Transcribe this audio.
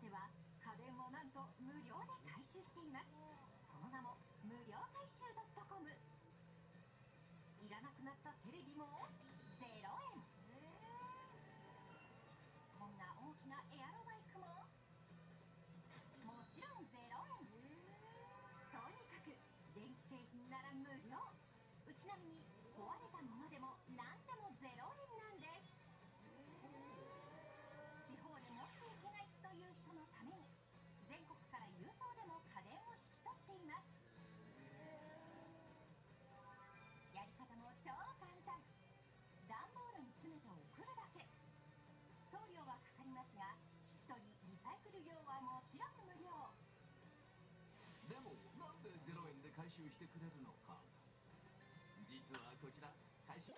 ては家電をなんと無料で回収しています。その名も無料回収 .com。 いらなくなったテレビも0円。こんな大きなエアロバイクももちろん0円。とにかく電気製品なら無料。ちなみに壊れたものでも何でも0円なんです。地方で持っていけないという人のために全国から郵送でも家電を引き取っています。やり方も超簡単。段ボールに詰めて送るだけ。送料はかかりますが引き取りリサイクル料はもちろん無料。でもなんで0円で回収してくれるのか。実はこちら回収